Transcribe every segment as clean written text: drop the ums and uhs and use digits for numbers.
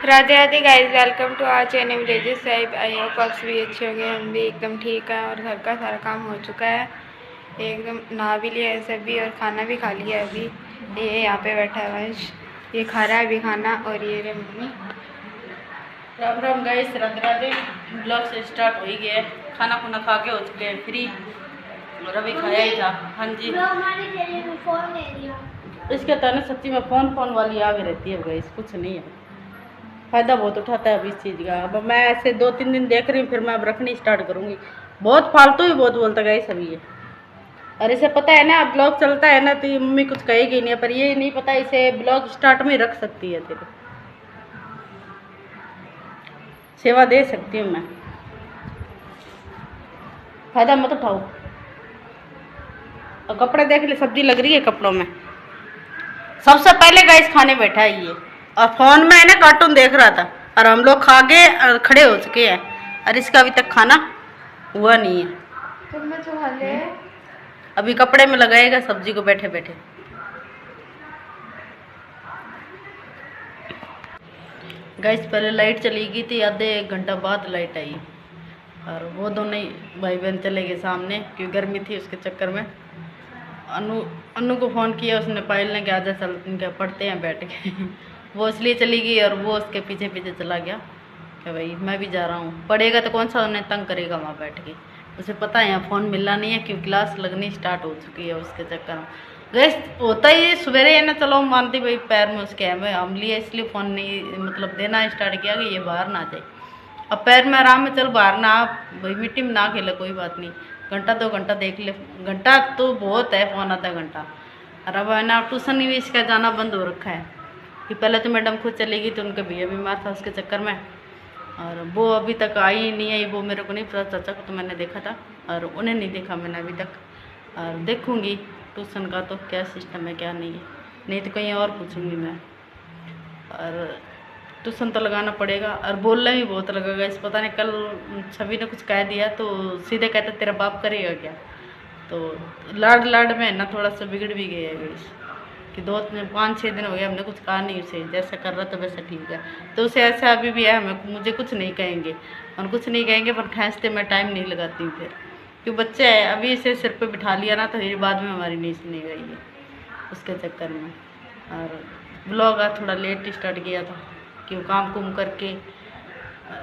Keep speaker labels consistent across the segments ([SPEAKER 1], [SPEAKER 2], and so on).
[SPEAKER 1] Radhe Radhe guys, welcome to our channel villages Sahib. I hope आप सभी अच्छे होंगे। हम भी एकदम ठीक है और घर का सारा काम हो चुका है। एकदम नहा भी लिया है सभी और खाना भी खा लिया है अभी। ये यहाँ पे बैठा है वंश, ये खा रहा है अभी खाना। और ये रे mummy.
[SPEAKER 2] Ram Ram guys, Radhe Radhe. Blog से स्टार्ट हो ही गया है। खाना खुना खा के हो चुके हैं फ्री और अभी खाया ही था। हाँ जी, इसके तो ना सच्ची में फोन वाली आ भी रहती है गाइस, कुछ नहीं है। फायदा बहुत उठाता है अब इस चीज़ का। अब मैं ऐसे 2-3 दिन देख रही हूँ, फिर मैं अब रखनी स्टार्ट करूँगी। बहुत फालतू ही बहुत बोलता गाइस अभी ये। और इसे पता है ना ब्लॉग चलता है ना तो ये मम्मी कुछ कहेगी नहीं, पर ये नहीं पता इसे ब्लॉग स्टार्ट में रख सकती है, तेरे सेवा दे सकती हूँ मैं। फायदा मत उठाओ। और कपड़े देख ले, सब्जी लग रही है कपड़ों में। सबसे पहले गैस खाने बैठा है ये, और फोन में है ना कार्टून देख रहा था। और हम लोग खा के खड़े हो चुके हैं और इसका अभी तक खाना हुआ नहीं है।
[SPEAKER 1] तो खा ले।
[SPEAKER 2] अभी कपड़े में लगाएगा सब्जी को बैठे बैठे। गैस पहले लाइट चली गई थी, आधे 1 घंटा बाद लाइट आई। और वो दोनों ही भाई बहन चले गए सामने, क्योंकि गर्मी थी उसके चक्कर में। अनु अनु को फ़ोन किया उसने, पायल ने कि आजा चल इनके पढ़ते हैं बैठ के वो इसलिए चली गई और वो उसके पीछे पीछे चला गया कि भाई मैं भी जा रहा हूँ। पढ़ेगा तो कौन सा उन्हें तंग करेगा वहाँ बैठ के। उसे पता है यहाँ फ़ोन मिलना नहीं है, क्योंकि क्लास लगनी स्टार्ट हो चुकी है उसके चक्कर में। गैस होता ही सवेरे है ना, चलो मानती भाई पैर में उसके है हम लिए, इसलिए फ़ोन नहीं मतलब देना स्टार्ट किया कि ये बाहर ना जाए। अब पैर में आराम में चल बाहर ना भाई, मिट्टी में ना खेले कोई बात नहीं, 1-2 घंटा देख ले। घंटा तो बहुत है, फ़ोन आधा घंटा। और अब है ना ट्यूशन भी इसका जाना बंद हो रखा है कि पहले तो मैडम खुद चली गई तो उनका भैया बीमार था उसके चक्कर में। और वो अभी तक आई नहीं आई, वो मेरे को नहीं पता। चाचा को तो मैंने देखा था और उन्हें नहीं देखा मैंने अभी तक। और देखूँगी ट्यूशन का तो क्या सिस्टम है क्या नहीं है, नहीं तो कहीं और पूछूँगी मैं। और ट्यूशन तो लगाना पड़ेगा। और बोलना भी बहुत लगेगा इस, पता नहीं कल छवि ने कुछ कह दिया तो सीधे कहता तेरा बाप करेगा क्या। तो लाड लाड में ना थोड़ा सा बिगड़ भी गया है गणेश कि 5-6 दिन हो गए हमने कुछ कहा नहीं उसे, जैसा कर रहा था वैसा ठीक है। तो उसे ऐसा अभी भी है, हमें मुझे कुछ नहीं कहेंगे और कुछ नहीं कहेंगे, पर खींचते मैं टाइम नहीं लगाती हूँ फिर, क्योंकि बच्चे है। अभी इसे सिर पे बिठा लिया ना तो फिर बाद में हमारी नहीं सुनेगा ये, उसके चक्कर में। और ब्लॉग आज थोड़ा लेट स्टार्ट किया था कि काम कुम करके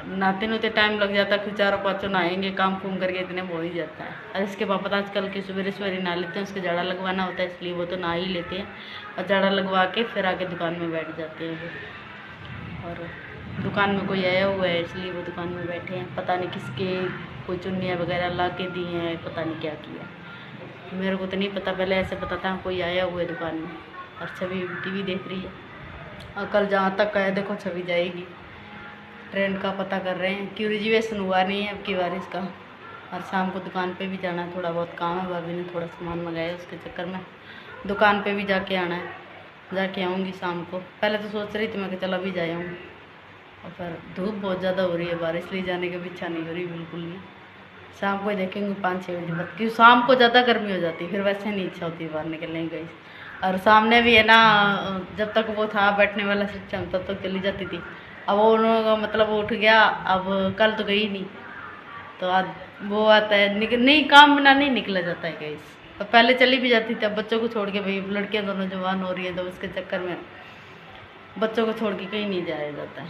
[SPEAKER 2] नहाते नहाते टाइम लग जाता है, फिर 4-5 नहाएंगे काम कुम करके इतने हो ही जाता है। और इसके पापा आजकल के सवेरे सवेरे नहा लेते हैं, उसके जाड़ा लगवाना होता है इसलिए वो तो नहा ही लेते हैं और जाड़ा लगवा के फिर आके दुकान में बैठ जाते हैं वो। और दुकान में कोई आया हुआ है इसलिए वो दुकान में बैठे हैं, पता नहीं किसके कोई चुन्नियाँ वगैरह ला के दी हैं, पता नहीं क्या किया, मेरे को तो नहीं पता। पहले ऐसे पता था कोई आया हुआ है दुकान में। और छवि टीवी देख रही है। और कल जहाँ तक है देखो छवि जाएगी, ट्रेन का पता कर रहे हैं, क्यों रिजर्वेशन हुआ नहीं है अब की बार इसका। और शाम को दुकान पे भी जाना है, थोड़ा बहुत काम है, भाभी ने थोड़ा सामान मंगाया उसके चक्कर में दुकान पे भी जाके आना है। जाके आऊँगी शाम को। पहले तो सोच रही थी मैं कि चल अभी जा आऊँ, और फिर धूप बहुत ज़्यादा हो रही है बाहर, इसलिए जाने की भी इच्छा नहीं हो रही बिल्कुल नहीं। शाम को देखेंगे 5-6 बजे बाद, क्योंकि शाम को ज़्यादा गर्मी हो जाती है, फिर वैसे नहीं इच्छा होती बाहर निकलने की गई। और सामने भी है ना, जब तक वो था बैठने वाला सिस्टम तब तक चली जाती थी। अब वो उन्होंने मतलब वो उठ गया, अब कल तो गई नहीं, तो आज वो आता है नहीं, काम बिना नहीं निकला जाता है गैस। और पहले चली भी जाती थी, अब बच्चों को छोड़ के, भाई लड़कियां दोनों जवान हो रही हैं तो उसके चक्कर में बच्चों को छोड़ के कहीं नहीं जाया जाता है।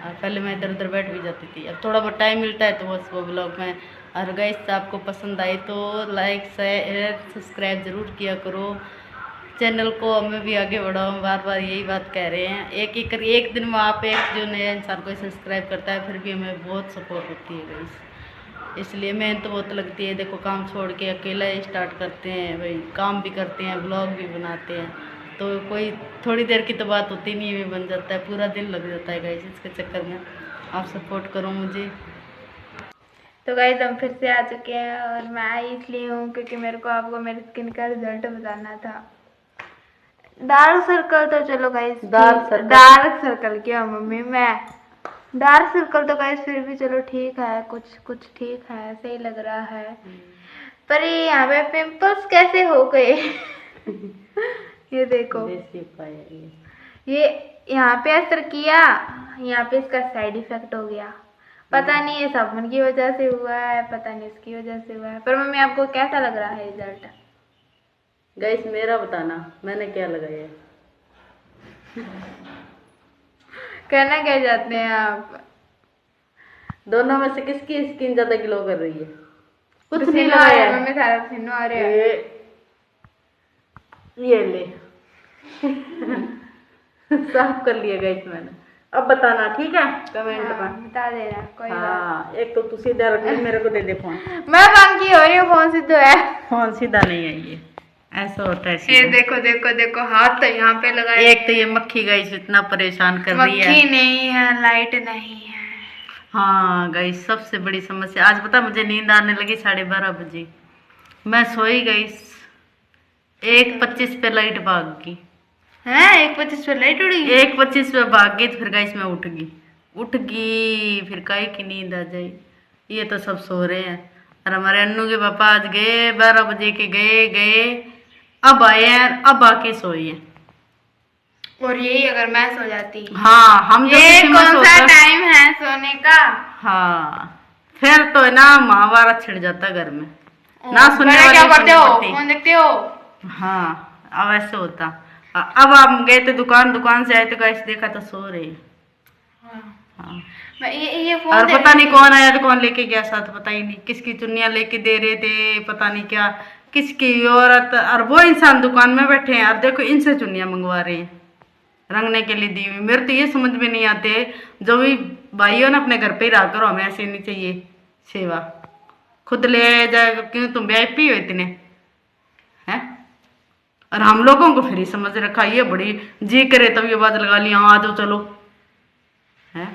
[SPEAKER 2] और पहले मैं इधर उधर बैठ भी जाती थी, अब थोड़ा बहुत टाइम मिलता है तो बस वो ब्लॉग में। और गाइस आपको पसंद आई तो लाइक शेयर सब्सक्राइब ज़रूर किया करो चैनल को, हमें भी आगे बढ़ाओ। हम बार बार यही बात कह रहे हैं, एक दिन में आप एक जो नया इंसान को सब्सक्राइब करता है फिर भी हमें बहुत सपोर्ट होती है गाइस, इसलिए मेहनत तो बहुत लगती है। देखो काम छोड़ के अकेला ही स्टार्ट करते हैं भाई, काम भी करते हैं ब्लॉग भी बनाते हैं, तो कोई थोड़ी देर की तो बात होती नहीं है, बन जाता है, पूरा दिन लग जाता है गाइस। इसके चक्कर में आप सपोर्ट करो मुझे।
[SPEAKER 1] तो गाइस हम फिर से आ चुके हैं और मैं आई इसलिए हूँ क्योंकि मेरे को आपको मेरे स्किन का रिजल्ट बताना था। डार्क सर्कल तो चलो गाइस, डार्क सर्कल क्या मम्मी, मैं डार्क सर्कल तो गाइस फिर भी चलो ठीक है, कुछ कुछ ठीक है, सही लग रहा है। पर ये यहाँ पे पिंपल्स कैसे हो गए ये देखो, ये यहाँ पे असर किया, यहाँ पे इसका साइड इफेक्ट हो गया। पता नहीं ये साबुन की वजह से हुआ है, पता नहीं इसकी वजह से हुआ है। पर मम्मी आपको कैसा लग रहा है रिजल्ट?
[SPEAKER 2] गाइस मेरा बताना मैंने क्या लगाया है।
[SPEAKER 1] कहना क्या चाहते हैं आप?
[SPEAKER 2] दोनों में से किसकी स्किन ज्यादा ग्लो कर रही है? कुछ नहीं
[SPEAKER 1] पसीना आ रहा
[SPEAKER 2] लगाया
[SPEAKER 1] है
[SPEAKER 2] है।
[SPEAKER 1] मम्मी, सारा पसीना आ रहा है।
[SPEAKER 2] ये ले साफ कर लिया गाइस मैंने। अब बताना ठीक है कमेंट
[SPEAKER 1] हाँ,
[SPEAKER 2] में।
[SPEAKER 1] बता देना कोई बात।
[SPEAKER 2] हाँ एक तो तू सीधा रख ले, मेरे को दे दे फोन।
[SPEAKER 1] मैं बाकी हो रही हूँ, फोन सीधो है।
[SPEAKER 2] फोन सीधा नहीं है ये, ऐसा होता है
[SPEAKER 1] ये
[SPEAKER 2] सीधा।
[SPEAKER 1] देखो देखो देखो, हाथ तो यहाँ पे लगा है।
[SPEAKER 2] एक तो ये मक्खी गाइस इतना परेशान कर रही है।
[SPEAKER 1] मक्खी नहीं है, लाइट नहीं है।
[SPEAKER 2] हाँ गाइस सबसे बड़ी समस्या आज पता, मुझे नींद आने लगी 12:30 बजे। मैं सोई गाइस 1:25 पे लाइट भाग गई।
[SPEAKER 1] हैं 1:25 पे लाइट उड़ी?
[SPEAKER 2] 1:25 पे भाग गई तो फिर गाइस मैं उठ गई फिर काहे की नींद आ जाई। ये तो सब सो रहे हैं और हमारे अन्नू के पापा आज गए 12 बजे के गए अब आए हैं, अब आके सोए हैं।
[SPEAKER 1] और यही अगर मैं सो जाती।
[SPEAKER 2] हाँ हम जब
[SPEAKER 1] ये
[SPEAKER 2] किसी में
[SPEAKER 1] कौन सा
[SPEAKER 2] सोते-
[SPEAKER 1] टाइम है सोने का?
[SPEAKER 2] हाँ फिर तो है ना महाभारत छिड़ जाता घर में ना, सुनने
[SPEAKER 1] बड़े
[SPEAKER 2] वाली
[SPEAKER 1] क्या करते
[SPEAKER 2] सुननी
[SPEAKER 1] हो?
[SPEAKER 2] पड़ती।
[SPEAKER 1] फोन देखते हो?
[SPEAKER 2] हाँ अब ऐसे होता। अब हम गए थे दुकान से आए तो गाइस देखा तो सो रहे। हाँ
[SPEAKER 1] ये फोन
[SPEAKER 2] और पता नहीं कौन आया तो कौन लेके गया साथ, पता ही नहीं किसकी चुन्नियां लेके दे रहे थे, पता नहीं क्या किसकी औरत। और वो इंसान दुकान में बैठे हैं और देखो इनसे चुन्नियां मंगवा रहे हैं रंगने के लिए दी हुई। मेरे तो ये समझ में नहीं आते, जो भी भाइयों ने अपने घर पे ही रहा करो, हमें ऐसे नहीं चाहिए सेवा, खुद ले जाएगा। क्यों तुम VIP हो इतने हैं? और हम लोगों को फिर ही समझ रखा, ये बड़ी जी करे तब ये बात लगा ली, हाँ आ जाओ चलो है।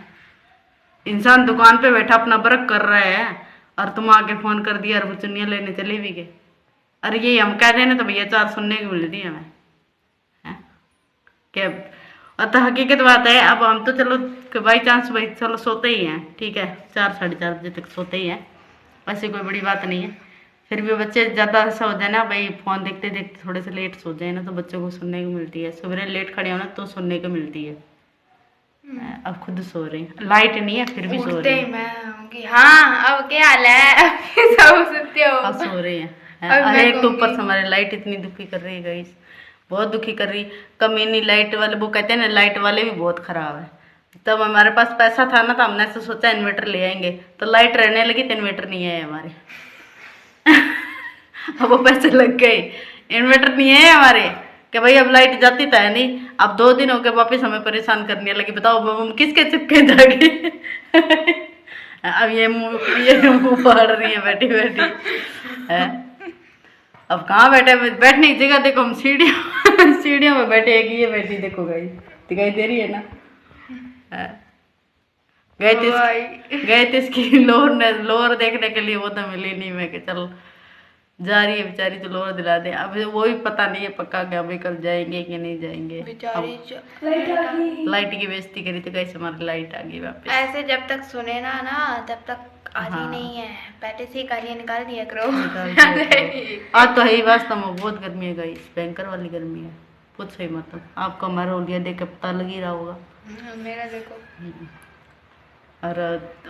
[SPEAKER 2] इंसान दुकान पे बैठा अपना वर्क कर रहा है और तुम आके फोन कर दिया और वो चुन्नियां लेने चले भी गए। अरे ये हम कह रहे ना तो भैया 4 सुनने की मिल रही है हमें है? क्या अतः हकीकत बात है। अब हम तो चलो बाई चांस भाई चलो सोते ही हैं, ठीक है 4 साढ़े 4 बजे तक सोते ही हैं, ऐसी कोई बड़ी बात नहीं है। फिर भी बच्चे ज़्यादा ऐसा हो जाए ना भाई, फोन देखते देखते थोड़े से लेट सो जाए ना तो बच्चों को सुनने को मिलती है। सवेरे लेट खड़े हो ना तो सुनने को मिलती है। अब खुद सो रहे हैं, लाइट नहीं है फिर भी सो
[SPEAKER 1] उठते
[SPEAKER 2] रहे
[SPEAKER 1] ही
[SPEAKER 2] हैं।
[SPEAKER 1] मैं आऊंगी। हाँ अब क्या हाल है? सब सुनते हो?
[SPEAKER 2] अब सो रहे हैं।
[SPEAKER 1] अब मैं
[SPEAKER 2] अरे एक तो ऊपर
[SPEAKER 1] कहूंगी।
[SPEAKER 2] से हमारी लाइट इतनी दुखी कर रही है गाइस, बहुत दुखी कर रही। कमीनी लाइट वाले, वो कहते हैं ना लाइट वाले भी बहुत खराब है। तब हमारे पास पैसा था ना तो हमने ऐसे सोचा इन्वर्टर ले आएंगे, तो लाइट रहने लगी तो इन्वर्टर नहीं है हमारे। अब वो पैसे लग गए, इन्वर्टर नहीं है हमारे कि भाई अब लाइट जाती तो है नहीं। अब 2 दिन हो गए वापस हमें परेशान करने लगी, बताओ हम किसके चिपके जाके। अब ये मुंह फाड़ रही है बैठी बैठी है। अब कहाँ बैठने की जगह देखो, हम सीढ़ियों में बैठे हैं कि ये बैठी देखो गाइस, दिखाई दे रही है ना। गए थे इसकी लोअर देखने के लिए, वो तो मिली नहीं। मैं कि चल जा रही है बेचारी तो लोअर दिला दे। अब वो भी पता नहीं है पक्का क्या भाई कल जाएंगे कि नहीं जाएंगे। लाइट की बेइज्जती करी तो गाइस हमारी लाइट आ गई वापस।
[SPEAKER 1] ऐसे जब तक सुने ना तब तक आती
[SPEAKER 2] हाँ।
[SPEAKER 1] नहीं है, पहले से ही गालियाँ निकाल दिया करो।
[SPEAKER 2] आज तो है ही वास्तव में बहुत गर्मी है गाइस, भयंकर वाली गर्मी है, पूछो ही मतलब। आपका हमारा होलिया देख के पता लग ही रहा होगा।
[SPEAKER 1] मेरा देखो।
[SPEAKER 2] और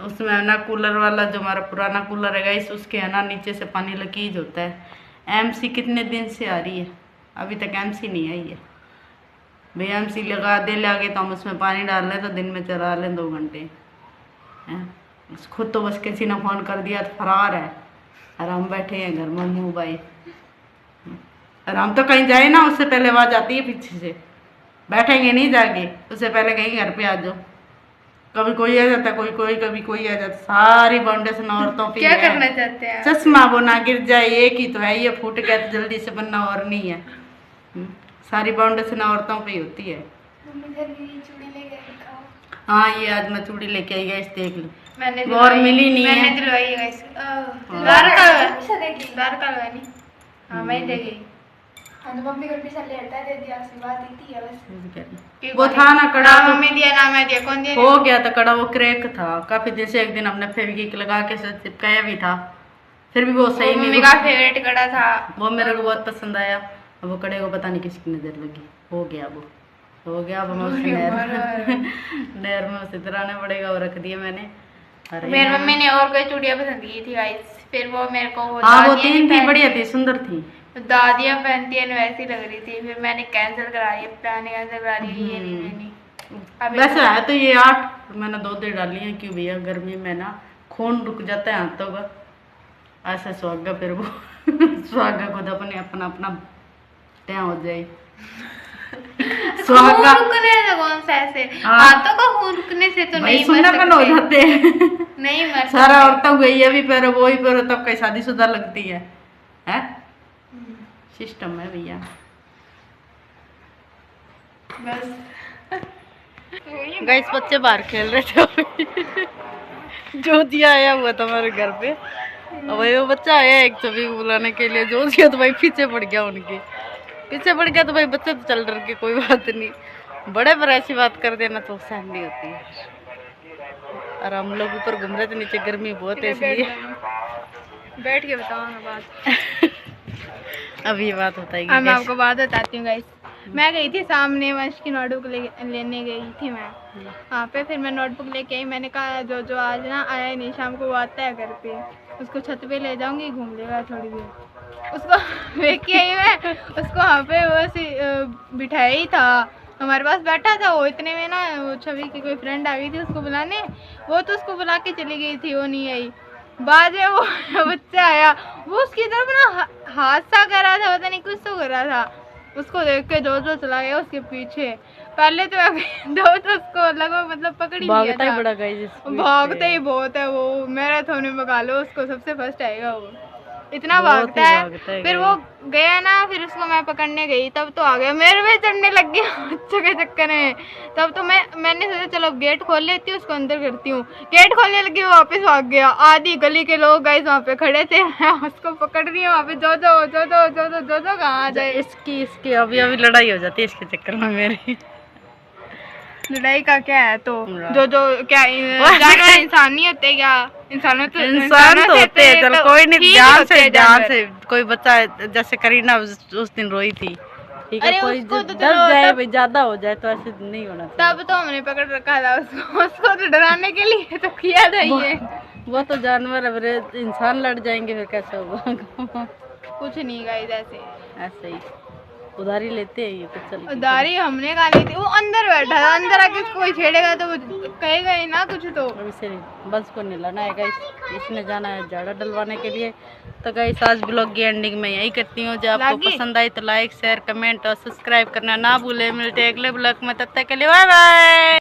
[SPEAKER 2] उसमें ना कूलर वाला जो हमारा पुराना कूलर है गाइस, उसके है ना नीचे से पानी लीकेज होता है। MC कितने दिन से आ रही है, अभी तक MC नहीं आई है भाई। MC लगा दे लागे तो हम उसमें पानी डाल लें तो दिन में चला लें 2 घंटे हैं। खुद तो बस किसी ने फोन कर दिया तो फरार है और हम बैठे हैं घर में मुँह बाई। और हम तो कहीं जाए ना उससे पहले आवाज आती है पीछे से, बैठेंगे नहीं जाके उससे पहले कहीं घर पे आ जाओ। कभी कोई आ जाता कोई कभी कोई आ जाता। सारी फाउंडेशन औरतों पे
[SPEAKER 1] क्या
[SPEAKER 2] है।
[SPEAKER 1] करना चाहते हैं?
[SPEAKER 2] चश्मा वो ना गिर जाए, एक ही तो है, ये फूट गया तो जल्दी से बनना और नहीं है। सारी फाउंडेशन औरतों पे ही होती है। हाँ ये आज मैं चूड़ी लेके आई गई, देख लो।
[SPEAKER 1] मैंने
[SPEAKER 2] वो और मिली नहीं
[SPEAKER 1] मैंने
[SPEAKER 2] है।
[SPEAKER 1] दिलवाई है गाइस। द्वारका नहीं। हाँ मैं दे गई।
[SPEAKER 2] वो था ना कड़ा
[SPEAKER 1] हाँ,
[SPEAKER 2] तो
[SPEAKER 1] मम्मी दिया ना मैं दिया, कौन दिया?
[SPEAKER 2] हो गया था कड़ा, वो क्रैक था काफी दिन से। एक दिन हमने फेविक्विक लगा के साथ चिपकाया भी था, फिर भी वो सही
[SPEAKER 1] मम्मी
[SPEAKER 2] नहीं।
[SPEAKER 1] का फेवरेट कड़ा था
[SPEAKER 2] वो मेरे को बहुत पसंद आया। अब वो कड़े को पता नहीं किसकी नजर लगी, हो गया वो हो गया। अब हमें उसे नहर में उसे उतराना पड़ेगा और रख दिया मैंने। अरे
[SPEAKER 1] मेरी मम्मी ने और कोई चूड़ियां पसंद की थी गाइस, फिर वो मेरे को वो
[SPEAKER 2] हाँ वो
[SPEAKER 1] दादियाँ
[SPEAKER 2] 3 थी,
[SPEAKER 1] पहन-
[SPEAKER 2] बढ़िया थी, सुंदर थी।
[SPEAKER 1] दादियाँ पहनती है वैसी लग रही थी, फिर मैंने कैंसिल करा दिया, प्लान कैंसिल करा दिया, ये नहीं लेनी। अभी
[SPEAKER 2] वैसे है तो ये 8 मैंने 2 दे डाली है, क्यों भैया गर्मी में ना खून रुक जाता है हाथों का, ऐसे सुहागा फिर वो सुहागा खुद अपने अपना अपना त्या हो जाए। सुहागा
[SPEAKER 1] खून रुकने से कौन सा ऐसे,
[SPEAKER 2] हाँ।
[SPEAKER 1] हाथों का खून रुकने से तो
[SPEAKER 2] भाई
[SPEAKER 1] नहीं मर
[SPEAKER 2] सुन्नपन हो
[SPEAKER 1] सकते,
[SPEAKER 2] जाते हैं।
[SPEAKER 1] नहीं मर
[SPEAKER 2] सारा
[SPEAKER 1] सकते।
[SPEAKER 2] औरतों को ये भी पैरो वो ही पैरो, तब कहीं शादीशुदा लगती है सिस्टम है भैया।
[SPEAKER 1] बस
[SPEAKER 2] गाइस बच्चे बाहर खेल रहे थे जोजिया आया हुआ था हमारे घर पे। अब भाई वो बच्चा आया एक छवि को बुलाने के लिए, जोजिया तो भाई पीछे पड़ गया, उनके पीछे पड़ गया। तो भाई बच्चे तो चल रहे के, कोई बात नहीं, बड़े पर ऐसी बात कर देना तो सहन नहीं होती है। और हम लोग ऊपर घूम रहे थे, नीचे गर्मी बहुत है इसलिए
[SPEAKER 1] बैठ के बताऊंगा बात।
[SPEAKER 2] अब ये बात बताएगी।
[SPEAKER 1] अब मैं आपको बात बताती हूँ गाइस। मैं गई थी सामने, वंश की नोटबुक लेने गई थी मैं वहाँ पे। फिर मैं नोटबुक लेके आई, मैंने कहा जो आज ना आया नहीं, शाम को वो आता है घर पे, उसको छत पे ले जाऊंगी, घूम लेगा थोड़ी देर। उसको लेके आई मैं, उसको वहाँ पे वो बिठाया ही था, हमारे पास बैठा था वो। इतने में ना वो छवि की कोई फ्रेंड आ गई थी उसको बुलाने, वो तो उसको बुला के चली गई थी, वो नहीं आई। बाद में वो बच्चा आया, वो उसकी तरफ ना हादसा कर रहा था, पता नहीं कुछ तो कर रहा था, उसको देख के जो चला गया उसके पीछे। पहले तो उसको लगा मतलब पकड़ ही लिया था,
[SPEAKER 2] बड़ा गाइस,
[SPEAKER 1] भागता ही बहुत है वो, मैराथन में भगा लो उसको, सबसे फर्स्ट आएगा वो, इतना
[SPEAKER 2] बहुत
[SPEAKER 1] भागता
[SPEAKER 2] ही
[SPEAKER 1] है।
[SPEAKER 2] भागता है
[SPEAKER 1] फिर वो गया ना, फिर उसको मैं पकड़ने गई, तब तो आ गया मेरे पे चढ़ने लग गया बच्चों के चक्कर में। तब तो मैंने सोचा चलो गेट खोल लेती हूँ, उसको अंदर करती हूँ। गेट खोलने लगी, वापस भाग गया। आधी गली के लोग गाइस वहाँ पे खड़े थे, मैं उसको पकड़ रही हूँ वहाँ पे, जो कहाँ आ जाए।
[SPEAKER 2] इसकी अभी अभी लड़ाई हो जाती है इसके चक्कर में मेरी।
[SPEAKER 1] लड़ाई का क्या है, तो जो क्या जानवर इंसान नहीं होते क्या? इंसान
[SPEAKER 2] तो होते हैं, चल कोई नहीं, ध्यान से कोई बच्चा जैसे करीना उस दिन रोई थी, ठीक है, कोई डर जाए भाई, ज्यादा हो जाए तो ऐसे नहीं होना चाहिए।
[SPEAKER 1] तब तो हमने पकड़ रखा था उसको तो डराने के लिए तो किया था ये।
[SPEAKER 2] वो तो जानवर है, फिर इंसान लड़ जाएंगे फिर कैसे होगा
[SPEAKER 1] कुछ नहीं गाइस,
[SPEAKER 2] ऐसे ही उधारी लेते हैं ये तो। चल
[SPEAKER 1] उधारी हमने कहा ली थी, वो अंदर बैठा था, अंदर आके कोई छेड़ेगा तो वो कहेगा ही ना कुछ तो।
[SPEAKER 2] इसे बस को नहलाना है गाइस, इसने जाना है झाड़ा डलवाने के लिए। तो गाइस आज ब्लॉग की एंडिंग में यही करती हूँ। जो आपको पसंद आई तो लाइक शेयर कमेंट और सब्सक्राइब करना ना भूले। मिलते हैं अगले ब्लॉग में, तब तक के लिए बाय बाय।